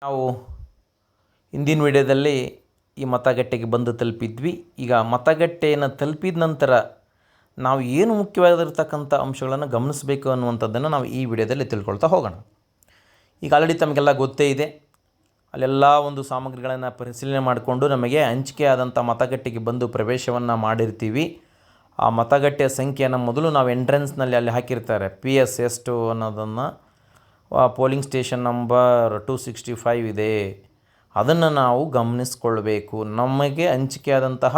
ನಾವು ಹಿಂದಿನ ವಿಡಿಯೋದಲ್ಲಿ ಈ ಮತಗಟ್ಟೆಗೆ ಬಂದು ತಲುಪಿದ್ವಿ. ಈಗ ಮತಗಟ್ಟೆಯನ್ನು ತಲುಪಿದ ನಂತರ ನಾವು ಏನು ಮುಖ್ಯವಾಗಿರ್ತಕ್ಕಂಥ ಅಂಶಗಳನ್ನು ಗಮನಿಸಬೇಕು ಅನ್ನುವಂಥದ್ದನ್ನು ನಾವು ಈ ವಿಡಿಯೋದಲ್ಲಿ ತಿಳ್ಕೊಳ್ತಾ ಹೋಗೋಣ. ಈಗ ಆಲ್ರೆಡಿ ತಮಗೆಲ್ಲ ಗೊತ್ತೇ ಇದೆ, ಅಲ್ಲೆಲ್ಲ ಒಂದು ಸಾಮಗ್ರಿಗಳನ್ನು ಪರಿಶೀಲನೆ ಮಾಡಿಕೊಂಡು ನಮಗೆ ಹಂಚಿಕೆ ಆದಂಥ ಮತಗಟ್ಟೆಗೆ ಬಂದು ಪ್ರವೇಶವನ್ನು ಮಾಡಿರ್ತೀವಿ. ಆ ಮತಗಟ್ಟೆಯ ಸಂಖ್ಯೆಯನ್ನು ಮೊದಲು ನಾವು ಎಂಟ್ರೆನ್ಸ್ನಲ್ಲಿ ಅಲ್ಲಿ ಹಾಕಿರ್ತಾರೆ PS ಎಷ್ಟು ಅನ್ನೋದನ್ನು, ಪೋಲಿಂಗ್ ಸ್ಟೇಷನ್ ನಂಬರ್ 265 ಇದೆ, ಅದನ್ನು ನಾವು ಗಮನಿಸ್ಕೊಳ್ಬೇಕು. ನಮಗೆ ಹಂಚಿಕೆಯಾದಂತಹ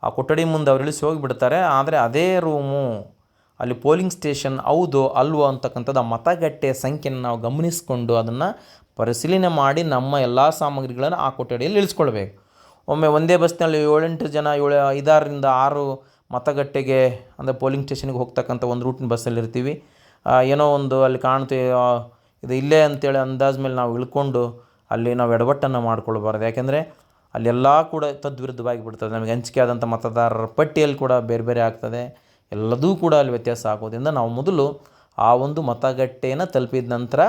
ಆ ಕೊಠಡಿ ಮುಂದೆ ಅವರು ಇಳಿಸಿ ಹೋಗಿಬಿಡ್ತಾರೆ, ಆದರೆ ಅದೇ ರೂಮು ಅಲ್ಲಿ ಪೋಲಿಂಗ್ ಸ್ಟೇಷನ್ ಹೌದೋ ಅಲ್ವೋ ಅಂತಕ್ಕಂಥದ್ದು ಆ ಮತಗಟ್ಟೆಯ ಸಂಖ್ಯೆಯನ್ನು ನಾವು ಗಮನಿಸಿಕೊಂಡು ಅದನ್ನು ಪರಿಶೀಲನೆ ಮಾಡಿ ನಮ್ಮ ಎಲ್ಲ ಸಾಮಗ್ರಿಗಳನ್ನು ಆ ಕೊಠಡಿಯಲ್ಲಿ ಇಳಿಸ್ಕೊಳ್ಬೇಕು. ಒಮ್ಮೆ ಒಂದೇ ಬಸ್ನಲ್ಲಿ 7-8 ಜನ 5-6ರಿಂದ 6 ಮತಗಟ್ಟೆಗೆ ಅಂದರೆ ಪೋಲಿಂಗ್ ಸ್ಟೇಷನ್ಗೆ ಹೋಗ್ತಕ್ಕಂಥ ಒಂದು ರೂಟಿನ ಬಸ್ಸಲ್ಲಿ ಇರ್ತೀವಿ. ಏನೋ ಒಂದು ಅಲ್ಲಿ ಕಾಣ್ತೀವಿ ಇದು ಇಲ್ಲೇ ಅಂತೇಳಿ ಅಂದಾಜು ಮೇಲೆ ನಾವು ಇಳ್ಕೊಂಡು ಅಲ್ಲಿ ನಾವು ಎಡವಟ್ಟನ್ನು ಮಾಡ್ಕೊಳ್ಬಾರ್ದು. ಯಾಕೆಂದರೆ ಅಲ್ಲೆಲ್ಲ ಕೂಡ ತದ್ವಿರುದ್ಧವಾಗಿ ಬಿಡ್ತದೆ. ನಮಗೆ ಹಂಚಿಕೆ ಆದಂಥ ಮತದಾರರ ಪಟ್ಟಿಯಲ್ಲಿ ಕೂಡ ಬೇರೆ ಬೇರೆ ಆಗ್ತದೆ, ಎಲ್ಲದೂ ಕೂಡ ಅಲ್ಲಿ ವ್ಯತ್ಯಾಸ ಆಗೋದ್ರಿಂದ ನಾವು ಮೊದಲು ಆ ಒಂದು ಮತಗಟ್ಟೆಯನ್ನು ತಲುಪಿದ ನಂತರ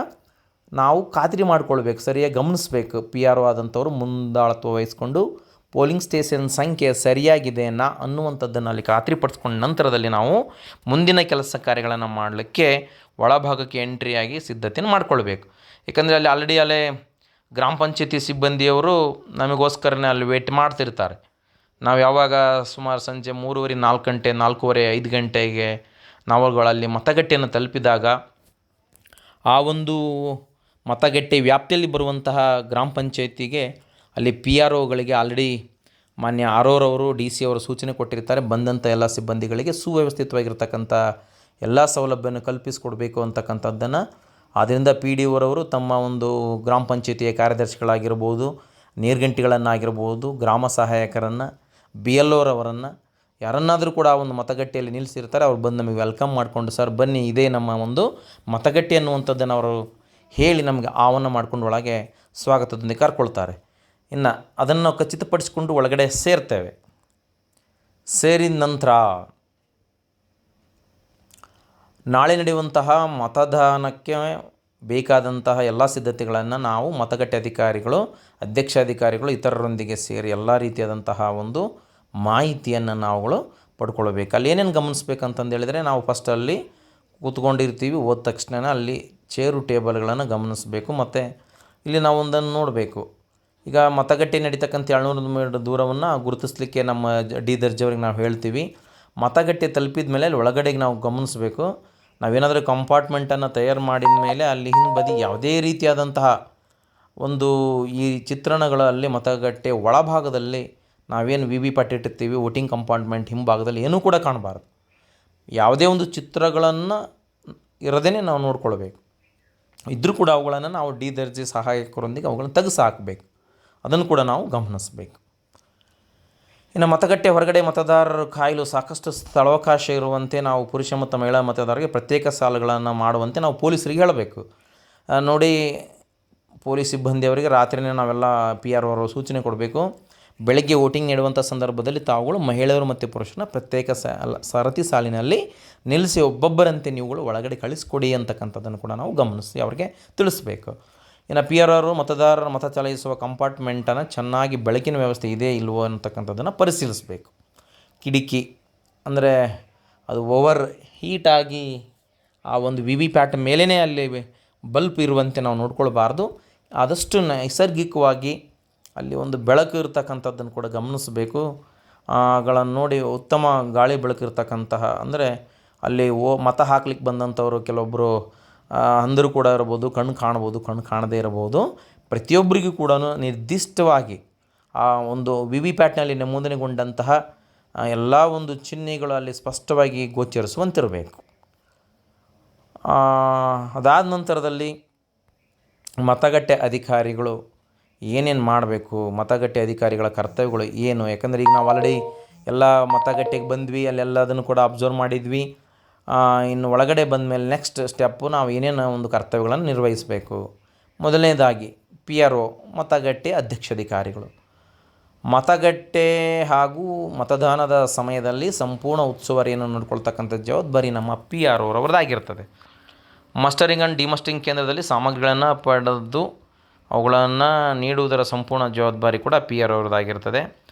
ನಾವು ಖಾತ್ರಿ ಮಾಡ್ಕೊಳ್ಬೇಕು, ಸರಿಯಾಗಿ ಗಮನಿಸಬೇಕು. PRO ಆದಂಥವರು ಮುಂದಾಳತ್ವ ವಹಿಸ್ಕೊಂಡು ಪೋಲಿಂಗ್ ಸ್ಟೇಷನ್ ಸಂಖ್ಯೆ ಸರಿಯಾಗಿದೆಯಾ ಅನ್ನುವಂಥದ್ದನ್ನು ಅಲ್ಲಿ ಖಾತ್ರಿಪಡಿಸ್ಕೊಂಡ ನಂತರದಲ್ಲಿ ನಾವು ಮುಂದಿನ ಕೆಲಸ ಕಾರ್ಯಗಳನ್ನು ಮಾಡಲಿಕ್ಕೆ ಒಳಭಾಗಕ್ಕೆ ಎಂಟ್ರಿಯಾಗಿ ಸಿದ್ಧತೆಯನ್ನು ಮಾಡ್ಕೊಳ್ಬೇಕು. ಯಾಕಂದರೆ ಅಲ್ಲಿ ಆಲ್ರೆಡಿ ಗ್ರಾಮ ಪಂಚಾಯತಿ ಸಿಬ್ಬಂದಿಯವರು ನಮಗೋಸ್ಕರನೇ ಅಲ್ಲಿ ವೇಟ್ ಮಾಡ್ತಿರ್ತಾರೆ. ನಾವು ಯಾವಾಗ ಸುಮಾರು ಸಂಜೆ 3:30, 4 ಗಂಟೆ, 4:15, 5 ಗಂಟೆಗೆ ನಾವುಗಳಲ್ಲಿ ಮತಗಟ್ಟೆಯನ್ನು ತಲುಪಿದಾಗ ಆ ಒಂದು ಮತಗಟ್ಟೆ ವ್ಯಾಪ್ತಿಯಲ್ಲಿ ಬರುವಂತಹ ಗ್ರಾಮ ಪಂಚಾಯತಿಗೆ ಅಲ್ಲಿ PROಗಳಿಗೆ ಆಲ್ರೆಡಿ ಮಾನ್ಯ ROರವರು DC ಅವರು ಸೂಚನೆ ಕೊಟ್ಟಿರ್ತಾರೆ. ಬಂದಂಥ ಎಲ್ಲ ಸಿಬ್ಬಂದಿಗಳಿಗೆ ಸುವ್ಯವಸ್ಥಿತವಾಗಿರ್ತಕ್ಕಂಥ ಎಲ್ಲ ಸೌಲಭ್ಯವನ್ನು ಕಲ್ಪಿಸಿಕೊಡಬೇಕು ಅಂತಕ್ಕಂಥದ್ದನ್ನು. ಆದ್ದರಿಂದ PDOರವರು ತಮ್ಮ ಒಂದು ಗ್ರಾಮ ಪಂಚಾಯತಿಯ ಕಾರ್ಯದರ್ಶಿಗಳಾಗಿರ್ಬೋದು, ನೀರ್ಗಂಟಿಗಳನ್ನಾಗಿರ್ಬೋದು, ಗ್ರಾಮ ಸಹಾಯಕರನ್ನು, BLOರವರನ್ನು ಯಾರನ್ನಾದರೂ ಕೂಡ ಆ ಒಂದು ಮತಗಟ್ಟೆಯಲ್ಲಿ ನಿಲ್ಲಿಸಿರ್ತಾರೆ. ಅವ್ರು ಬಂದು ನಮಗೆ ವೆಲ್ಕಮ್ ಮಾಡಿಕೊಂಡು, ಸರ್ ಬನ್ನಿ ಇದೇ ನಮ್ಮ ಒಂದು ಮತಗಟ್ಟೆ ಅನ್ನುವಂಥದ್ದನ್ನು ಅವರು ಹೇಳಿ ನಮಗೆ ಆಹ್ವಾನ ಮಾಡಿಕೊಂಡು ಒಳಗೆ ಸ್ವಾಗತದೊಂದಿಗೆ ಕರ್ಕೊಳ್ತಾರೆ. ಇನ್ನು ಅದನ್ನು ಖಚಿತಪಡಿಸಿಕೊಂಡು ಒಳಗಡೆ ಸೇರ್ತೇವೆ. ಸೇರಿದ ನಂತರ ನಾಳೆ ನಡೆಯುವಂತಹ ಮತದಾನಕ್ಕೆ ಬೇಕಾದಂತಹ ಎಲ್ಲ ಸಿದ್ಧತೆಗಳನ್ನು ನಾವು ಮತಗಟ್ಟೆ ಅಧಿಕಾರಿಗಳು, ಅಧ್ಯಕ್ಷಾಧಿಕಾರಿಗಳು ಇತರರೊಂದಿಗೆ ಸೇರಿ ಎಲ್ಲ ರೀತಿಯಾದಂತಹ ಒಂದು ಮಾಹಿತಿಯನ್ನು ನಾವುಗಳು ಪಡ್ಕೊಳ್ಬೇಕು. ಅಲ್ಲಿ ಏನೇನು ಗಮನಿಸ್ಬೇಕಂತಂದು ಹೇಳಿದರೆ, ನಾವು ಫಸ್ಟಲ್ಲಿ ಕೂತ್ಕೊಂಡಿರ್ತೀವಿ, ಹೋದ ತಕ್ಷಣ ಅಲ್ಲಿ ಚೇರು ಟೇಬಲ್ಗಳನ್ನು ಗಮನಿಸಬೇಕು. ಮತ್ತು ಇಲ್ಲಿ ನಾವು ಒಂದನ್ನು ನೋಡಬೇಕು. ಈಗ ಮತಗಟ್ಟೆ ನಡೀತಕ್ಕಂಥ 700 ಮೀಟರ್ ದೂರವನ್ನು ಗುರುತಿಸಲಿಕ್ಕೆ ನಮ್ಮ D ದರ್ಜೆಯವ್ರಿಗೆ ನಾವು ಹೇಳ್ತೀವಿ. ಮತಗಟ್ಟೆ ತಲುಪಿದ ಮೇಲೆ ಅಲ್ಲಿ ಒಳಗಡೆಗೆ ನಾವು ಗಮನಿಸಬೇಕು. ನಾವೇನಾದರೂ ಕಂಪಾರ್ಟ್ಮೆಂಟನ್ನು ತಯಾರು ಮಾಡಿದ ಮೇಲೆ ಅಲ್ಲಿ ಹಿಂಬದಿ ಯಾವುದೇ ರೀತಿಯಾದಂತಹ ಒಂದು ಈ ಚಿತ್ರಣಗಳಲ್ಲಿ ಮತಗಟ್ಟೆ ಒಳಭಾಗದಲ್ಲಿ ನಾವೇನು VVPAT ಇಟ್ಟಿರ್ತೀವಿ, ವೋಟಿಂಗ್ ಕಂಪಾರ್ಟ್ಮೆಂಟ್ ಹಿಂಭಾಗದಲ್ಲಿ ಏನೂ ಕೂಡ ಕಾಣಬಾರ್ದು. ಯಾವುದೇ ಒಂದು ಚಿತ್ರಗಳನ್ನು ಇರದೇ ನಾವು ನೋಡ್ಕೊಳ್ಬೇಕು. ಇದ್ದರೂ ಕೂಡ ಅವುಗಳನ್ನು ನಾವು D ದರ್ಜೆ ಸಹಾಯಕರೊಂದಿಗೆ ಅವುಗಳನ್ನು ತೆಗೆಸಿ ಹಾಕಬೇಕು. ಅದನ್ನು ಕೂಡ ನಾವು ಗಮನಿಸಬೇಕು. ಇನ್ನು ಮತಗಟ್ಟೆ ಹೊರಗಡೆ ಮತದಾರರು ಕಾಯಲು ಸಾಕಷ್ಟು ಸ್ಥಳಾವಕಾಶ ಇರುವಂತೆ ನಾವು ಪುರುಷ ಮತ್ತು ಮಹಿಳಾ ಮತದಾರರಿಗೆ ಪ್ರತ್ಯೇಕ ಸಾಲುಗಳನ್ನು ಮಾಡುವಂತೆ ನಾವು ಪೊಲೀಸರಿಗೆ ಹೇಳಬೇಕು. ನೋಡಿ, ಪೊಲೀಸ್ ಸಿಬ್ಬಂದಿಯವರಿಗೆ ರಾತ್ರಿಯೇ ನಾವೆಲ್ಲ PRO ಅವರು ಸೂಚನೆ ಕೊಡಬೇಕು. ಬೆಳಗ್ಗೆ ವೋಟಿಂಗ್ ನೀಡುವಂಥ ಸಂದರ್ಭದಲ್ಲಿ ತಾವುಗಳು ಮಹಿಳೆಯರು ಮತ್ತು ಪುರುಷನ ಪ್ರತ್ಯೇಕ ಸರತಿ ಸಾಲಿನಲ್ಲಿ ನಿಲ್ಲಿಸಿ ಒಬ್ಬೊಬ್ಬರಂತೆ ನೀವುಗಳು ಒಳಗಡೆ ಕಳಿಸ್ಕೊಡಿ ಅಂತಕ್ಕಂಥದ್ದನ್ನು ಕೂಡ ನಾವು ಗಮನಿಸಿ ಅವರಿಗೆ ತಿಳಿಸ್ಬೇಕು. ಇನ್ನು PRO ಅವರು ಮತದಾರರ ಮತ ಚಲಾಯಿಸುವ ಕಂಪಾರ್ಟ್ಮೆಂಟನ್ನು ಚೆನ್ನಾಗಿ ಬೆಳಕಿನ ವ್ಯವಸ್ಥೆ ಇದೆ ಇಲ್ವೋ ಅಂತಕ್ಕಂಥದ್ದನ್ನು ಪರಿಶೀಲಿಸಬೇಕು. ಕಿಟಕಿ ಅಂದರೆ ಅದು ಓವರ್ ಹೀಟಾಗಿ ಆ ಒಂದು VVPAT ಮೇಲೇ ಅಲ್ಲಿ ಬಲ್ಪ್ ಇರುವಂತೆ ನಾವು ನೋಡ್ಕೊಳ್ಬಾರ್ದು. ಆದಷ್ಟು ನೈಸರ್ಗಿಕವಾಗಿ ಅಲ್ಲಿ ಒಂದು ಬೆಳಕು ಇರ್ತಕ್ಕಂಥದ್ದನ್ನು ಕೂಡ ಗಮನಿಸಬೇಕು. ಗಳನ್ನು ನೋಡಿ ಉತ್ತಮ ಗಾಳಿ ಬೆಳಕು ಇರ್ತಕ್ಕಂತಹ, ಅಂದರೆ ಅಲ್ಲಿ ಮತ ಹಾಕ್ಲಿಕ್ಕೆ ಬಂದಂಥವರು ಕೆಲವೊಬ್ಬರು ಅಂದರು ಕೂಡ ಇರ್ಬೋದು, ಕಣ್ಣು ಕಾಣ್ಬೋದು, ಕಣ್ಣು ಕಾಣದೇ ಇರಬಹುದು. ಪ್ರತಿಯೊಬ್ಬರಿಗೂ ಕೂಡ ನಿರ್ದಿಷ್ಟವಾಗಿ ಆ ಒಂದು VVPATನಲ್ಲಿ ನಮೂದನೆಗೊಂಡಂತಹ ಎಲ್ಲ ಒಂದು ಚಿಹ್ನೆಗಳು ಅಲ್ಲಿ ಸ್ಪಷ್ಟವಾಗಿ ಗೋಚರಿಸುವಂತಿರಬೇಕು. ಅದಾದ ನಂತರದಲ್ಲಿ ಮತಗಟ್ಟೆ ಅಧಿಕಾರಿಗಳು ಏನೇನು ಮಾಡಬೇಕು, ಮತಗಟ್ಟೆ ಅಧಿಕಾರಿಗಳ ಕರ್ತವ್ಯಗಳು ಏನು. ಯಾಕಂದರೆ ಈಗ ನಾವು ಆಲ್ರೆಡಿ ಎಲ್ಲ ಮತಗಟ್ಟೆಗೆ ಬಂದ್ವಿ, ಅಲ್ಲೆಲ್ಲದನ್ನು ಕೂಡ ಅಬ್ಸರ್ವ್ ಮಾಡಿದ್ವಿ. ಇನ್ನು ಒಳಗಡೆ ಬಂದ ಮೇಲೆ ನೆಕ್ಸ್ಟ್ ಸ್ಟೆಪ್ಪು ನಾವು ಏನೇನು ಒಂದು ಕರ್ತವ್ಯಗಳನ್ನು ನಿರ್ವಹಿಸಬೇಕು. ಮೊದಲನೇದಾಗಿ PRO ಮತಗಟ್ಟೆ ಅಧ್ಯಕ್ಷಾಧಿಕಾರಿಗಳು ಮತಗಟ್ಟೆ ಹಾಗೂ ಮತದಾನದ ಸಮಯದಲ್ಲಿ ಸಂಪೂರ್ಣ ಉಸ್ತುವಾರಿಯನ್ನು ನೋಡ್ಕೊಳ್ತಕ್ಕಂಥ ಜವಾಬ್ದಾರಿ ನಮ್ಮ PROರವರದಾಗಿರ್ತದೆ. ಮಸ್ಟರಿಂಗ್ ಆ್ಯಂಡ್ ಡಿಮಸ್ಟರಿಂಗ್ ಕೇಂದ್ರದಲ್ಲಿ ಸಾಮಗ್ರಿಗಳನ್ನು ಪಡೆದು ಅವುಗಳನ್ನು ನೀಡುವುದರ ಸಂಪೂರ್ಣ ಜವಾಬ್ದಾರಿ ಕೂಡ ಪಿ ಆರ್ ಅವ್ರದ್ದಾಗಿರ್ತದೆ.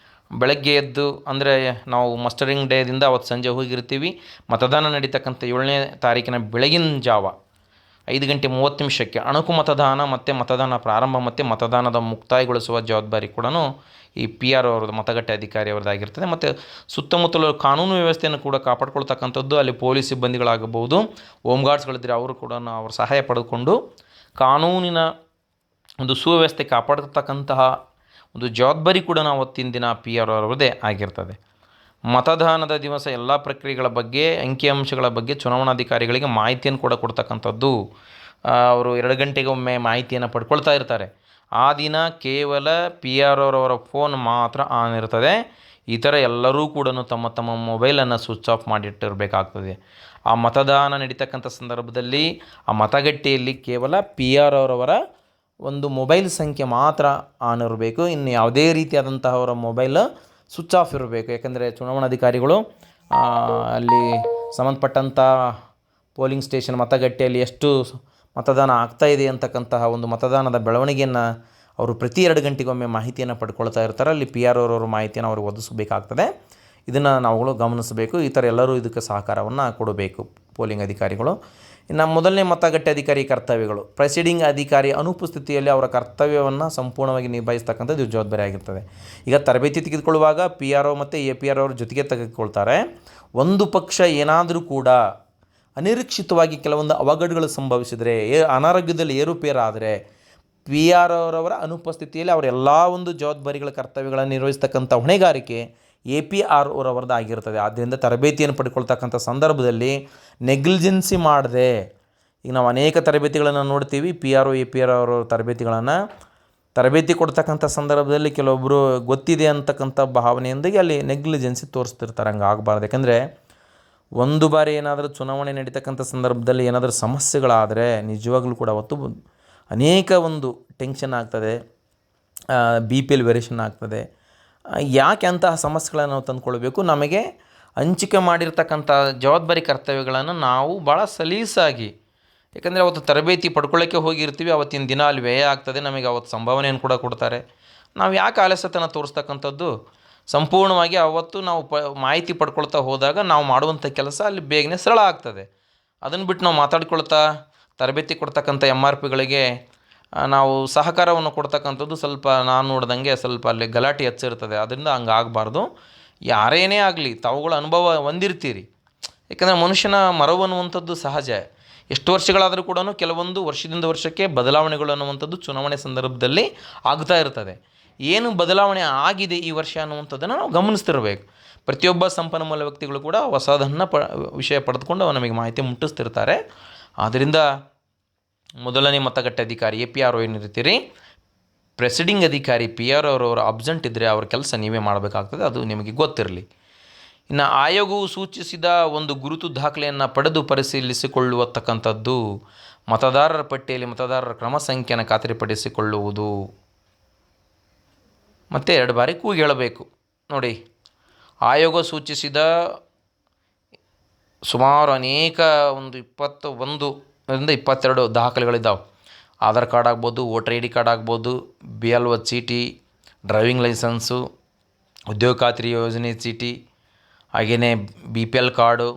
ಬೆಳಗ್ಗೆ ಎದ್ದು ಅಂದರೆ ನಾವು ಮಸ್ಟರಿಂಗ್ ಡೇದಿಂದ ಅವತ್ತು ಸಂಜೆ ಹೋಗಿರ್ತೀವಿ. ಮತದಾನ ನಡೀತಕ್ಕಂಥ 7ನೇ ತಾರೀಕಿನ ಬೆಳಗಿನ ಜಾವ 5:30 ಅಣುಕು ಮತದಾನ ಮತ್ತು ಮತದಾನ ಪ್ರಾರಂಭ ಮತ್ತು ಮತದಾನದ ಮುಕ್ತಾಯಗೊಳಿಸುವ ಜವಾಬ್ದಾರಿ ಕೂಡ ಈ ಪಿ ಆರ್ ಅವ್ರದ್ದು, ಮತಗಟ್ಟೆ ಅಧಿಕಾರಿ ಅವ್ರದ್ದಾಗಿರ್ತದೆ. ಮತ್ತು ಸುತ್ತಮುತ್ತಲ ಕಾನೂನು ವ್ಯವಸ್ಥೆಯನ್ನು ಕೂಡ ಕಾಪಾಡ್ಕೊಳ್ತಕ್ಕಂಥದ್ದು ಅಲ್ಲಿ ಪೊಲೀಸ್ ಸಿಬ್ಬಂದಿಗಳಾಗಬಹುದು, ಹೋಮ್ ಗಾರ್ಡ್ಸ್ಗಳಿದ್ದರೆ ಅವರು ಕೂಡ ಅವ್ರ ಸಹಾಯ ಪಡೆದುಕೊಂಡು ಕಾನೂನಿನ ಒಂದು ಸುವ್ಯವಸ್ಥೆ ಕಾಪಾಡತಕ್ಕಂತಹ ಒಂದು ಜವಾಬ್ದಾರಿ ಕೂಡ ಅವತ್ತಿನ ದಿನ ಪಿ ಆರ್ ಅವರದೇ ಆಗಿರ್ತದೆ. ಮತದಾನದ ದಿವಸ ಎಲ್ಲ ಪ್ರಕ್ರಿಯೆಗಳ ಬಗ್ಗೆ, ಅಂಕಿಅಂಶಗಳ ಬಗ್ಗೆ ಚುನಾವಣಾಧಿಕಾರಿಗಳಿಗೆ ಮಾಹಿತಿಯನ್ನು ಕೂಡ ಕೊಡ್ತಕ್ಕಂಥದ್ದು. ಅವರು 2 ಗಂಟೆಗೊಮ್ಮೆ ಮಾಹಿತಿಯನ್ನು ಪಡ್ಕೊಳ್ತಾ ಇರ್ತಾರೆ. ಆ ದಿನ ಕೇವಲ ಪಿ ಆರ್ ಅವರವರ ಫೋನ್ ಮಾತ್ರ ಆನ್ ಇರ್ತದೆ. ಇತರ ಎಲ್ಲರೂ ಕೂಡ ತಮ್ಮ ತಮ್ಮ ಮೊಬೈಲನ್ನು ಸ್ವಿಚ್ ಆಫ್ ಮಾಡಿಟ್ಟಿರಬೇಕಾಗ್ತದೆ. ಆ ಮತದಾನ ನಡೀತಕ್ಕಂಥ ಸಂದರ್ಭದಲ್ಲಿ ಆ ಮತಗಟ್ಟೆಯಲ್ಲಿ ಕೇವಲ ಪಿ ಆರ್ ಅವರವರ ಒಂದು ಮೊಬೈಲ್ ಸಂಖ್ಯೆ ಮಾತ್ರ ಆನ್ ಇರಬೇಕು. ಇನ್ನು ಯಾವುದೇ ರೀತಿಯಾದಂತಹ ಅವರ ಮೊಬೈಲ್ ಸ್ವಿಚ್ ಆಫ್ ಇರಬೇಕು. ಯಾಕಂದರೆ ಚುನಾವಣಾಧಿಕಾರಿಗಳು ಅಲ್ಲಿ ಸಂಬಂಧಪಟ್ಟಂಥ ಪೋಲಿಂಗ್ ಸ್ಟೇಷನ್ ಮತಗಟ್ಟೆಯಲ್ಲಿ ಎಷ್ಟು ಮತದಾನ ಆಗ್ತಾಯಿದೆ ಅಂತಕ್ಕಂತಹ ಒಂದು ಮತದಾನದ ಬೆಳವಣಿಗೆಯನ್ನು ಅವರು ಪ್ರತಿ 2 ಗಂಟೆಗೊಮ್ಮೆ ಮಾಹಿತಿಯನ್ನು ಪಡ್ಕೊಳ್ತಾ ಇರ್ತಾರೆ. ಅಲ್ಲಿ ಪಿ ಆರ್ ಅವರವರು ಮಾಹಿತಿಯನ್ನು ಅವ್ರಿಗೆ ಒದಗಿಸಬೇಕಾಗ್ತದೆ. ಇದನ್ನು ನಾವುಗಳು ಗಮನಿಸಬೇಕು. ಈ ಥರ ಎಲ್ಲರೂ ಇದಕ್ಕೆ ಸಹಕಾರವನ್ನು ಕೊಡಬೇಕು ಪೋಲಿಂಗ್ ಅಧಿಕಾರಿಗಳು. ಇನ್ನು ಮೊದಲನೇ ಮತಗಟ್ಟೆ ಅಧಿಕಾರಿ ಕರ್ತವ್ಯಗಳು. ಪ್ರೆಸಿಡಿಂಗ್ ಅಧಿಕಾರಿ ಅನುಪಸ್ಥಿತಿಯಲ್ಲಿ ಅವರ ಕರ್ತವ್ಯವನ್ನು ಸಂಪೂರ್ಣವಾಗಿ ನಿಭಾಯಿಸ್ತಕ್ಕಂಥದ್ದು ಜವಾಬ್ದಾರಿ ಆಗಿರ್ತದೆ. ಈಗ ತರಬೇತಿ ತೆಗೆದುಕೊಳ್ಳುವಾಗ ಪಿ ಆರ್ ಒ ಮತ್ತು ಎ ಪಿ ಆರ್ ಅವ್ರ ಜೊತೆಗೆ ತೆಗೆದುಕೊಳ್ತಾರೆ. ಒಂದು ಪಕ್ಷ ಏನಾದರೂ ಕೂಡ ಅನಿರೀಕ್ಷಿತವಾಗಿ ಕೆಲವೊಂದು ಅವಘಡಗಳು ಸಂಭವಿಸಿದರೆ, ಅನಾರೋಗ್ಯದಲ್ಲಿ ಏರುಪೇರಾದರೆ ಪಿ ಆರ್ ಅವರವರ ಅನುಪಸ್ಥಿತಿಯಲ್ಲಿ ಅವರೆಲ್ಲ ಒಂದು ಜವಾಬ್ದಾರಿಗಳ ಕರ್ತವ್ಯಗಳನ್ನು ನಿರ್ವಹಿಸ್ತಕ್ಕಂಥ ಹೊಣೆಗಾರಿಕೆ ಎ ಪಿ ಆರ್ ಅವರದ್ದಾಗಿರ್ತದೆ. ಆದ್ದರಿಂದ ತರಬೇತಿಯನ್ನು ಪಡ್ಕೊಳ್ತಕ್ಕಂಥ ಸಂದರ್ಭದಲ್ಲಿ ನೆಗ್ಲಿಜೆನ್ಸಿ ಮಾಡದೆ, ಈಗ ನಾವು ಅನೇಕ ತರಬೇತಿಗಳನ್ನು ನೋಡ್ತೀವಿ, P R O A P R ಅವರ ತರಬೇತಿ ಕೊಡ್ತಕ್ಕಂಥ ಸಂದರ್ಭದಲ್ಲಿ ಕೆಲವೊಬ್ಬರು ಗೊತ್ತಿದೆ ಅಂತಕ್ಕಂಥ ಭಾವನೆಯೊಂದಿಗೆ ಅಲ್ಲಿ ನೆಗ್ಲಿಜೆನ್ಸಿ ತೋರಿಸ್ತಿರ್ತಾರೆ. ಹಂಗೆ ಆಗಬಾರ್ದು. ಯಾಕಂದರೆ ಒಂದು ಬಾರಿ ಏನಾದರೂ ಚುನಾವಣೆ ನಡೀತಕ್ಕಂಥ ಸಂದರ್ಭದಲ್ಲಿ ಏನಾದರೂ ಸಮಸ್ಯೆಗಳಾದರೆ ನಿಜವಾಗ್ಲೂ ಕೂಡ ಅವತ್ತು ಅನೇಕ ಒಂದು ಟೆನ್ಷನ್ ಆಗ್ತದೆ, ಬಿ ಪಿ ಎಲ್ ವೇರಿಯೇಷನ್ ಆಗ್ತದೆ. ಯಾಕೆ ಅಂತಹ ಸಮಸ್ಯೆಗಳನ್ನು ನಾವು ತಂದುಕೊಳ್ಬೇಕು? ನಮಗೆ ಹಂಚಿಕೆ ಮಾಡಿರ್ತಕ್ಕಂಥ ಜವಾಬ್ದಾರಿ ಕರ್ತವ್ಯಗಳನ್ನು ನಾವು ಭಾಳ ಸಲೀಸಾಗಿ, ಯಾಕಂದರೆ ಅವತ್ತು ತರಬೇತಿ ಪಡ್ಕೊಳ್ಳೋಕ್ಕೆ ಹೋಗಿರ್ತೀವಿ, ಅವತ್ತಿನ ದಿನ ಅಲ್ಲಿ ವ್ಯಯ ಆಗ್ತದೆ, ನಮಗೆ ಅವತ್ತು ಸಂಭಾವನೆಯನ್ನು ಕೂಡ ಕೊಡ್ತಾರೆ. ನಾವು ಯಾಕೆ ಆಲಸ್ಯತನ ತೋರಿಸ್ತಕ್ಕಂಥದ್ದು? ಸಂಪೂರ್ಣವಾಗಿ ಅವತ್ತು ನಾವು ಮಾಹಿತಿ ಪಡ್ಕೊಳ್ತಾ ಹೋದಾಗ ನಾವು ಮಾಡುವಂಥ ಕೆಲಸ ಅಲ್ಲಿ ಬೇಗನೆ ಸರಳ ಆಗ್ತದೆ. ಅದನ್ನು ಬಿಟ್ಟು ನಾವು ಮಾತಾಡ್ಕೊಳ್ತಾ ತರಬೇತಿ ಕೊಡ್ತಕ್ಕಂಥ ಎಮ್ ಆರ್ ಪಿಗಳಿಗೆ ನಾವು ಸಹಕಾರವನ್ನು ಕೊಡ್ತಕ್ಕಂಥದ್ದು ಸ್ವಲ್ಪ ನಾನು ನೋಡ್ದಂಗೆ ಸ್ವಲ್ಪ ಅಲ್ಲಿ ಗಲಾಟೆ ಹೆಚ್ಚಿರ್ತದೆ. ಅದರಿಂದ ಹಂಗೆ ಆಗಬಾರ್ದು. ಯಾರೇನೇ ಆಗಲಿ ತಾವುಗಳ ಅನುಭವ ಹೊಂದಿರ್ತೀರಿ. ಯಾಕಂದರೆ ಮನುಷ್ಯನ ಮರವು ಅನ್ನುವಂಥದ್ದು ಸಹಜ. ಎಷ್ಟು ವರ್ಷಗಳಾದರೂ ಕೂಡ ಕೆಲವೊಂದು ವರ್ಷದಿಂದ ವರ್ಷಕ್ಕೆ ಬದಲಾವಣೆಗಳು ಅನ್ನುವಂಥದ್ದು ಚುನಾವಣೆ ಸಂದರ್ಭದಲ್ಲಿ ಆಗ್ತಾ ಇರ್ತದೆ. ಏನು ಬದಲಾವಣೆ ಆಗಿದೆ ಈ ವರ್ಷ ಅನ್ನುವಂಥದ್ದನ್ನು ನಾವು ಗಮನಿಸ್ತಿರ್ಬೇಕು. ಪ್ರತಿಯೊಬ್ಬ ಸಂಪನ್ಮೂಲ ವ್ಯಕ್ತಿಗಳು ಕೂಡ ಹೊಸದನ್ನು ವಿಷಯ ಪಡೆದುಕೊಂಡು ನಮಗೆ ಮಾಹಿತಿ ಮುಟ್ಟಿಸ್ತಿರ್ತಾರೆ. ಆದ್ದರಿಂದ ಮೊದಲನೇ ಮತಗಟ್ಟೆ ಅಧಿಕಾರಿ ಎ ಪಿ ಆರ್ ಒ ಏನಿರ್ತೀರಿ, ಪ್ರೆಸಿಡಿಂಗ್ ಅಧಿಕಾರಿ ಪಿ ಆರ್ ಅವರವರು ಅಬ್ಸೆಂಟ್ ಇದ್ದರೆ ಅವ್ರ ಕೆಲಸ ನೀವೇ ಮಾಡಬೇಕಾಗ್ತದೆ. ಅದು ನಿಮಗೆ ಗೊತ್ತಿರಲಿ. ಇನ್ನು ಆಯೋಗವು ಸೂಚಿಸಿದ ಒಂದು ಗುರುತು ದಾಖಲೆಯನ್ನು ಪಡೆದು ಪರಿಶೀಲಿಸಿಕೊಳ್ಳುವತಕ್ಕಂಥದ್ದು, ಮತದಾರರ ಪಟ್ಟಿಯಲ್ಲಿ ಮತದಾರರ ಕ್ರಮ ಸಂಖ್ಯೆಯನ್ನು ಖಾತರಿಪಡಿಸಿಕೊಳ್ಳುವುದು, ಮತ್ತು 2 ಬಾರಿ ಕೂಗಿ ಹೇಳಬೇಕು. ನೋಡಿ, ಆಯೋಗ ಸೂಚಿಸಿದ ಸುಮಾರು ಅನೇಕ ಒಂದು 21 ದಾಖಲೆಗಳಿದ್ದಾವೆ. ಆಧಾರ್ ಕಾರ್ಡ್ ಆಗ್ಬೋದು, ವೋಟರ್ ಐ ಡಿ ಕಾರ್ಡ್ ಆಗ್ಬೋದು, ಬಿ ಎಲ್ ಒ ಚೀಟಿ, ಡ್ರೈವಿಂಗ್ ಲೈಸೆನ್ಸು, ಉದ್ಯೋಗ ಖಾತ್ರಿ ಯೋಜನೆ ಚೀಟಿ, ಹಾಗೆಯೇ B P L card,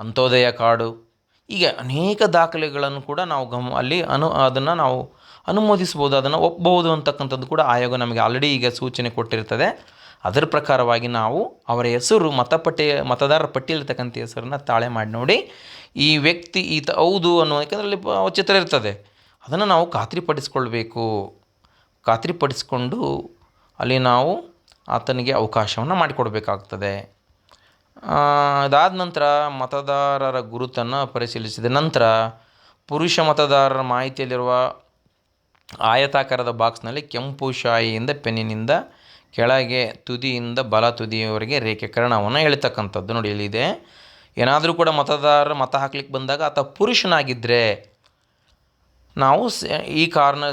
Antyodaya card, ಹೀಗೆ ಅನೇಕ ದಾಖಲೆಗಳನ್ನು ಕೂಡ ನಾವು ಅದನ್ನು ನಾವು ಅನುಮೋದಿಸ್ಬೋದು, ಅದನ್ನು ಒಪ್ಪಬಹುದು ಅಂತಕ್ಕಂಥದ್ದು ಕೂಡ ಆಯೋಗ ನಮಗೆ ಆಲ್ರೆಡಿ ಈಗ ಸೂಚನೆ ಕೊಟ್ಟಿರ್ತದೆ. ಅದರ ಪ್ರಕಾರವಾಗಿ ನಾವು ಅವರ ಹೆಸರು ಮತದಾರರ ಪಟ್ಟಿಯಲ್ಲಿರ್ತಕ್ಕಂಥ ಹೆಸರನ್ನು ತಾಳೆ ಮಾಡಿ ನೋಡಿ, ಈ ವ್ಯಕ್ತಿ ಈತ ಹೌದು ಅನ್ನೋ, ಯಾಕಂದರೆ ಅಲ್ಲಿ ಚಿತ್ರ ಇರ್ತದೆ, ಅದನ್ನು ನಾವು ಖಾತ್ರಿಪಡಿಸ್ಕೊಂಡು ಅಲ್ಲಿ ನಾವು ಆತನಿಗೆ ಅವಕಾಶವನ್ನು ಮಾಡಿಕೊಡಬೇಕಾಗ್ತದೆ. ಅದಾದ ನಂತರ ಮತದಾರರ ಗುರುತನ್ನು ಪರಿಶೀಲಿಸಿದ ನಂತರ ಪುರುಷ ಮತದಾರರ ಮಾಹಿತಿಯಲ್ಲಿರುವ ಆಯತಾಕಾರದ ಬಾಕ್ಸ್ನಲ್ಲಿ ಕೆಂಪು ಶಾಯಿಯಿಂದ ಪೆನ್ನಿನಿಂದ ಕೆಳಗೆ ತುದಿಯಿಂದ ಬಲ ತುದಿಯವರೆಗೆ ರೇಖೀಕರಣವನ್ನು ಹೇಳ್ತಕ್ಕಂಥದ್ದು. ನೋಡಿ, ಇಲ್ಲಿದೆ. ಏನಾದರೂ ಕೂಡ ಮತದಾರರು ಮತ ಹಾಕ್ಲಿಕ್ಕೆ ಬಂದಾಗ ಆತ ಪುರುಷನಾಗಿದ್ದರೆ ನಾವು ಈ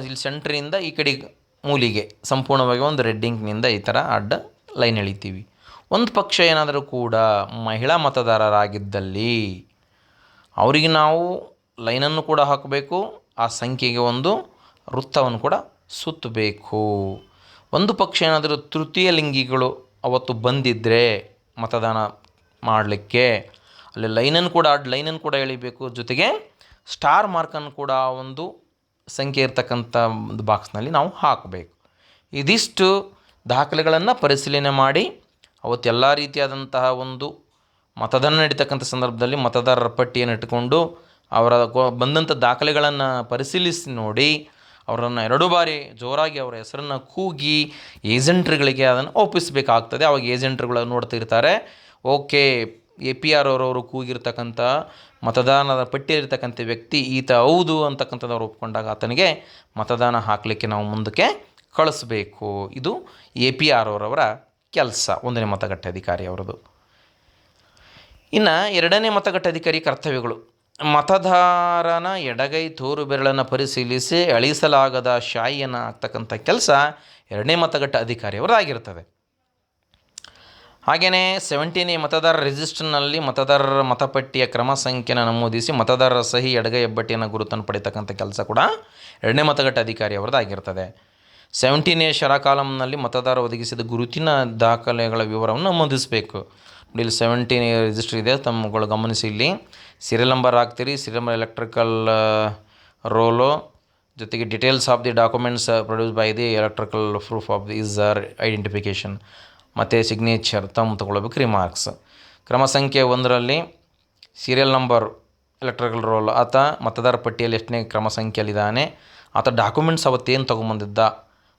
ಇಲ್ಲಿ ಸೆಂಟ್ರಿಂದ ಈ ಕಡೆ ಮೂಲಿಗೆ ಸಂಪೂರ್ಣವಾಗಿ ಒಂದು ರೆಡ್ಡಿಂಗ್ನಿಂದ ಈ ಥರ ಅಡ್ಡ ಲೈನ್ ಎಳಿತೀವಿ. ಒಂದು ಪಕ್ಷ ಏನಾದರೂ ಕೂಡ ಮಹಿಳಾ ಮತದಾರರಾಗಿದ್ದಲ್ಲಿ ಅವರಿಗೆ ನಾವು ಲೈನನ್ನು ಕೂಡ ಹಾಕಬೇಕು, ಆ ಸಂಖ್ಯೆಗೆ ಒಂದು ವೃತ್ತವನ್ನು ಕೂಡ ಸುತ್ತಬೇಕು. ಒಂದು ಪಕ್ಷ ಏನಾದರೂ ತೃತೀಯ ಲಿಂಗಿಗಳು ಅವತ್ತು ಬಂದಿದ್ದರೆ ಮತದಾನ ಮಾಡಲಿಕ್ಕೆ ಅಲ್ಲಿ ಲೈನನ್ನು ಕೂಡ ಎಳಿಬೇಕು. ಜೊತೆಗೆ ಸ್ಟಾರ್ ಮಾರ್ಕನ್ನು ಕೂಡ ಒಂದು ಸಂಖ್ಯೆ ಇರ್ತಕ್ಕಂಥ ಒಂದು ಬಾಕ್ಸ್ನಲ್ಲಿ ನಾವು ಹಾಕಬೇಕು. ಇದಿಷ್ಟು ದಾಖಲೆಗಳನ್ನು ಪರಿಶೀಲನೆ ಮಾಡಿ ಅವತ್ತು ಎಲ್ಲ ರೀತಿಯಾದಂತಹ ಒಂದು ಮತದಾನ ನಡೀತಕ್ಕಂಥ ಸಂದರ್ಭದಲ್ಲಿ ಮತದಾರರ ಪಟ್ಟಿಯನ್ನು ಇಟ್ಟುಕೊಂಡು ಅವರ ಬಂದಂಥ ದಾಖಲೆಗಳನ್ನು ಪರಿಶೀಲಿಸಿ ನೋಡಿ ಅವರನ್ನು 2 ಬಾರಿ ಜೋರಾಗಿ ಅವರ ಹೆಸರನ್ನು ಕೂಗಿ ಏಜೆಂಟ್ರುಗಳಿಗೆ ಅದನ್ನು ಒಪ್ಪಿಸಬೇಕಾಗ್ತದೆ. ಅವಾಗ ಏಜೆಂಟ್ರುಗಳು ನೋಡ್ತಿರ್ತಾರೆ, ಓಕೆ APR ಅವರವರು ಕೂಗಿರ್ತಕ್ಕಂಥ ಮತದಾನದ ಪಟ್ಟಿಯಲ್ಲಿರ್ತಕ್ಕಂಥ ವ್ಯಕ್ತಿ ಈತ ಹೌದು ಅಂತಕ್ಕಂಥದ್ದವ್ರು ಒಪ್ಕೊಂಡಾಗ ಆತನಿಗೆ ಮತದಾನ ಹಾಕಲಿಕ್ಕೆ ನಾವು ಮುಂದಕ್ಕೆ ಕಳಿಸ್ಬೇಕು. ಇದು APR ಅವರವರ ಕೆಲಸ, 1ನೇ ಮತಗಟ್ಟೆ ಅಧಿಕಾರಿ ಅವರದು. ಇನ್ನು 2ನೇ ಮತಗಟ್ಟೆ ಅಧಿಕಾರಿ ಕರ್ತವ್ಯಗಳು: ಮತದಾರನ ಎಡಗೈ ತೋರು ಬೆರಳನ್ನು ಪರಿಶೀಲಿಸಿ ಅಳಿಸಲಾಗದ ಶಾಯಿಯನ್ನು ಹಾಕ್ತಕ್ಕಂಥ ಕೆಲಸ 2ನೇ ಮತಗಟ್ಟೆ ಅಧಿಕಾರಿಯವರಾಗಿರ್ತದೆ. ಹಾಗೆಯೇ 17ನೇ ಮತದಾರರ ರಿಜಿಸ್ಟರ್ನಲ್ಲಿ ಮತದಾರರ ಮತಪಟ್ಟಿಯ ಕ್ರಮ ಸಂಖ್ಯೆಯನ್ನು ನಮೂದಿಸಿ ಮತದಾರರ ಸಹಿ ಎಡಗೈ ಹೆಬ್ಬಟ್ಟಿಯನ್ನು ಗುರುತನ್ನು ಪಡಿತಕ್ಕಂಥ ಕೆಲಸ ಕೂಡ 2ನೇ ಮತಗಟ್ಟೆ ಅಧಿಕಾರಿಯವರದಾಗಿರ್ತದೆ. 17ನೇ ಶರ ಕಾಲಮ್ನಲ್ಲಿ ಮತದಾರ ಒದಗಿಸಿದ ಗುರುತಿನ ದಾಖಲೆಗಳ ವಿವರವನ್ನು ನಮೂದಿಸಬೇಕು. ಇಲ್ಲಿ 17 ರಿಜಿಸ್ಟರ್ ಇದೆ, ತಮ್ಮಗಳು ಗಮನಿಸಿ. ಇಲ್ಲಿ ಸೀರಿಯಲ್ ನಂಬರ್ ಹಾಕ್ತೀರಿ, ಸೀರಿಯಲ್ ನಂಬರ್, ಎಲೆಕ್ಟ್ರಿಕಲ್ ರೋಲು, ಜೊತೆಗೆ details of the documents produce by the electrical proof of the is identification, ಮತ್ತು ಸಿಗ್ನೇಚರ್ ತಮ್ಮ ತೊಗೊಳ್ಬೇಕು. ರಿಮಾರ್ಕ್ಸ್: ಕ್ರಮ ಸಂಖ್ಯೆ 1ರಲ್ಲಿ ಸೀರಿಯಲ್ ನಂಬರ್ ಎಲೆಕ್ಟ್ರಿಕಲ್ ರೋಲ್, ಆತ ಮತದಾರ ಪಟ್ಟಿಯಲ್ಲಿ ಎಷ್ಟನೇ ಕ್ರಮ ಸಂಖ್ಯೆಯಲ್ಲಿದ್ದಾನೆ, ಆತ ಡಾಕ್ಯುಮೆಂಟ್ಸ್ ಅವತ್ತೇನು ತೊಗೊಂಬಂದಿದ್ದ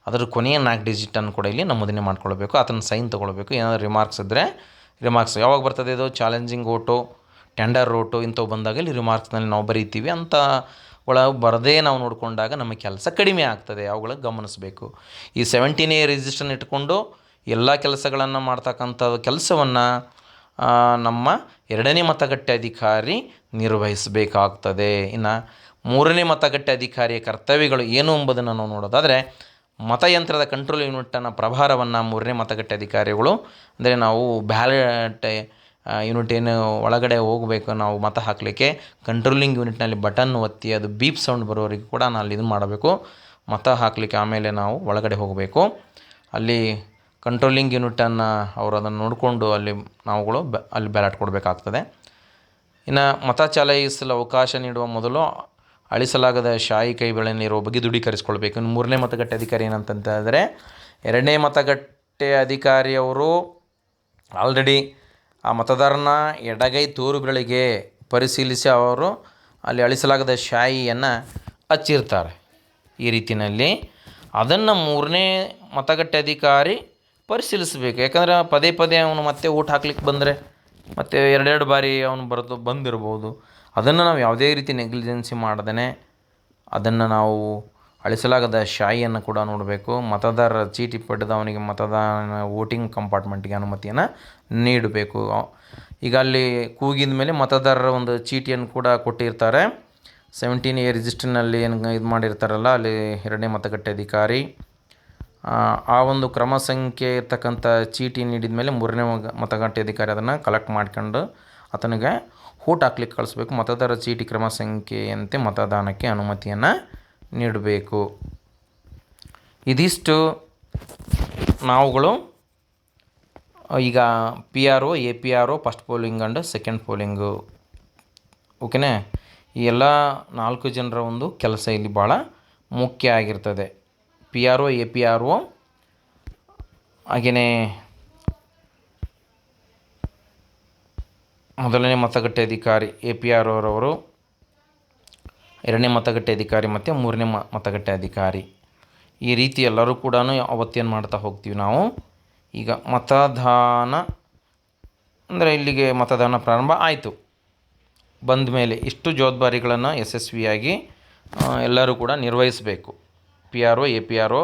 ಅದರ ಕೊನೆಯ 4 ಡಿಜಿಟನ್ನು ಕೂಡ ಇಲ್ಲಿ ನಮೂದನೆ ಮಾಡ್ಕೊಳ್ಬೇಕು. ಆತನ ಸೈನ್ ತೊಗೊಳ್ಬೇಕು. ಏನಾದರೂ ರಿಮಾರ್ಕ್ಸ್ ಇದ್ದರೆ ರಿಮಾರ್ಕ್ಸ್ ಯಾವಾಗ ಬರ್ತದೆ, ಇದು ಚಾಲೆಂಜಿಂಗ್ ಓಟು, ಟೆಂಡರ್ ಓಟು ಇಂಥವು ಬಂದಾಗ ಇಲ್ಲಿ ರಿಮಾರ್ಕ್ಸ್ನಲ್ಲಿ ನಾವು ಬರೀತೀವಿ. ಅಂತ ಬರದೇ ನಾವು ನೋಡಿಕೊಂಡಾಗ ನಮ್ಮ ಕೆಲಸ ಕಡಿಮೆ ಆಗ್ತದೆ, ಅವುಗಳಿಗೆ ಗಮನಿಸಬೇಕು. ಈ 17ನೇ ರಿಜಿಸ್ಟರ್ನ ಇಟ್ಕೊಂಡು ಎಲ್ಲ ಕೆಲಸಗಳನ್ನು ಮಾಡ್ತಕ್ಕಂಥ ಕೆಲಸವನ್ನು ನಮ್ಮ 2ನೇ ಮತಗಟ್ಟೆ ಅಧಿಕಾರಿ ನಿರ್ವಹಿಸಬೇಕಾಗ್ತದೆ. ಇನ್ನು 3ನೇ ಮತಗಟ್ಟೆ ಅಧಿಕಾರಿಯ ಕರ್ತವ್ಯಗಳು ಏನು ಎಂಬುದನ್ನು ನಾವು ನೋಡೋದಾದರೆ, ಮತಯಂತ್ರದ ಕಂಟ್ರೋಲ್ ಯೂನಿಟನ್ನು ಪ್ರಭಾರವನ್ನು 3ನೇ ಮತಗಟ್ಟೆ ಅಧಿಕಾರಿಗಳು, ಅಂದರೆ ನಾವು ಬ್ಯಾಲೆಟ್ ಯೂನಿಟ್ ಏನು ಒಳಗಡೆ ಹೋಗಬೇಕು ನಾವು ಮತ ಹಾಕಲಿಕ್ಕೆ, ಕಂಟ್ರೋಲಿಂಗ್ ಯೂನಿಟ್ನಲ್ಲಿ ಬಟನ್ ಒತ್ತಿ ಅದು ಬೀಪ್ ಸೌಂಡ್ ಬರೋವರೆಗೂ ಕೂಡ ನಾನು ಇದನ್ನು ಮಾಡಬೇಕು. ಮತ ಹಾಕಲಿಕ್ಕೆ ಆಮೇಲೆ ನಾವು ಒಳಗಡೆ ಹೋಗಬೇಕು. ಅಲ್ಲಿ ಕಂಟ್ರೋಲಿಂಗ್ ಯೂನಿಟನ್ನು ಅವರು ಅದನ್ನು ನೋಡಿಕೊಂಡು ನಾವುಗಳು ಅಲ್ಲಿ ಬ್ಯಾಲೆಟ್ ಕೊಡಬೇಕಾಗ್ತದೆ. ಇನ್ನು ಮತ ಚಲಾಯಿಸಲು ಅವಕಾಶ ನೀಡುವ ಮೊದಲು ಅಳಿಸಲಾಗದ ಶಾಯಿ ಕೈ ಬೆಳೆಯಲ್ಲಿರುವ ಬಗ್ಗೆ ದೃಢೀಕರಿಸ್ಕೊಳ್ಬೇಕು. ಇನ್ನು 3ನೇ ಮತಗಟ್ಟೆ ಅಧಿಕಾರಿ ಏನಂತಂದರೆ, 2ನೇ ಮತಗಟ್ಟೆ ಅಧಿಕಾರಿಯವರು ಆಲ್ರೆಡಿ ಆ ಮತದಾರನ ಎಡಗೈ ತೋರು ಬೆರಳಿಗೆ ಪರಿಶೀಲಿಸಿ ಅವರು ಅಲ್ಲಿ ಅಳಿಸಲಾಗದ ಶಾಯಿಯನ್ನು ಹಚ್ಚಿರ್ತಾರೆ. ಈ ರೀತಿಯಲ್ಲಿ ಅದನ್ನು 3ನೇ ಮತಗಟ್ಟೆ ಅಧಿಕಾರಿ ಪರಿಶೀಲಿಸಬೇಕು. ಯಾಕಂದರೆ ಪದೇ ಪದೇ ಅವನು ಮತ್ತೆ ಓಟ್ ಹಾಕ್ಲಿಕ್ಕೆ ಬಂದರೆ ಮತ್ತು 2 ಬಾರಿ ಅವನು ಬಂದಿರ್ಬೋದು. ಅದನ್ನು ನಾವು ಯಾವುದೇ ರೀತಿ ನೆಗ್ಲಿಜೆನ್ಸಿ ಮಾಡ್ದೇ ಅದನ್ನು ನಾವು ಅಳಿಸಲಾಗದ ಶಾಯಿಯನ್ನು ಕೂಡ ನೋಡಬೇಕು. ಮತದಾರರ ಚೀಟಿ ಪಡೆದು ಅವನಿಗೆ ಮತದಾನ ವೋಟಿಂಗ್ ಕಂಪಾರ್ಟ್ಮೆಂಟ್ಗೆ ಅನುಮತಿಯನ್ನು ನೀಡಬೇಕು. ಈಗ ಅಲ್ಲಿ ಕೂಗಿದ ಮೇಲೆ ಮತದಾರರ ಒಂದು ಚೀಟಿಯನ್ನು ಕೂಡ ಕೊಟ್ಟಿರ್ತಾರೆ. 17A ರಿಜಿಸ್ಟರ್ನಲ್ಲಿ ಏನು ಇದು ಮಾಡಿರ್ತಾರಲ್ಲ, ಅಲ್ಲಿ 2ನೇ ಮತಗಟ್ಟೆ ಅಧಿಕಾರಿ ಆ ಒಂದು ಕ್ರಮ ಸಂಖ್ಯೆ ಇರ್ತಕ್ಕಂಥ ಚೀಟಿ ನೀಡಿದ ಮೇಲೆ 3ನೇ ಮತಗಟ್ಟೆ ಅಧಿಕಾರಿ ಅದನ್ನು ಕಲೆಕ್ಟ್ ಮಾಡ್ಕೊಂಡು ಆತನಿಗೆ ಓಟ್ ಹಾಕ್ಲಿಕ್ಕೆ ಕಳಿಸ್ಬೇಕು. ಮತದಾರ ಚೀಟಿ ಕ್ರಮ ಸಂಖ್ಯೆಯಂತೆ ಮತದಾನಕ್ಕೆ ಅನುಮತಿಯನ್ನು ನೀಡಬೇಕು. ಇದಿಷ್ಟು ನಾವುಗಳು ಈಗ PRO, APRO, first polling and second polling, ಓಕೆನಾ, ಈ ಎಲ್ಲ 4 ಜನರ ಒಂದು ಕೆಲಸ ಇಲ್ಲಿ ಭಾಳ ಮುಖ್ಯ ಆಗಿರ್ತದೆ. PRO, APRO, ಹಾಗೆಯೇ ಮೊದಲನೇ ಮತಗಟ್ಟೆ ಅಧಿಕಾರಿ APR ಅವರವರು, 2ನೇ ಮತಗಟ್ಟೆ ಅಧಿಕಾರಿ ಮತ್ತು 3ನೇ ಮತಗಟ್ಟೆ ಅಧಿಕಾರಿ. ಈ ರೀತಿ ಎಲ್ಲರೂ ಕೂಡ ಅವತ್ತೇನು ಮಾಡ್ತಾ ಹೋಗ್ತೀವಿ ನಾವು. ಈಗ ಮತದಾನ ಅಂದರೆ ಇಲ್ಲಿಗೆ ಮತದಾನ ಪ್ರಾರಂಭ ಆಯಿತು. ಬಂದ ಮೇಲೆ ಇಷ್ಟು ಜವಾಬ್ದಾರಿಗಳನ್ನು ಯಶಸ್ವಿಯಾಗಿ ಎಲ್ಲರೂ ಕೂಡ ನಿರ್ವಹಿಸಬೇಕು. PRO, APRO,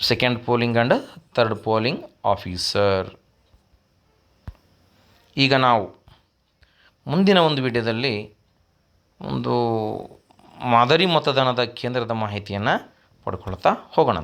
second polling and third polling officer. ಈಗ ನಾವು ಮುಂದಿನ ಒಂದು ವಿಡಿಯೋದಲ್ಲಿ ಒಂದು ಮಾದರಿ ಮತದಾನದ ಕೇಂದ್ರದ ಮಾಹಿತಿಯನ್ನು ಪಡ್ಕೊಳ್ತಾ ಹೋಗೋಣ.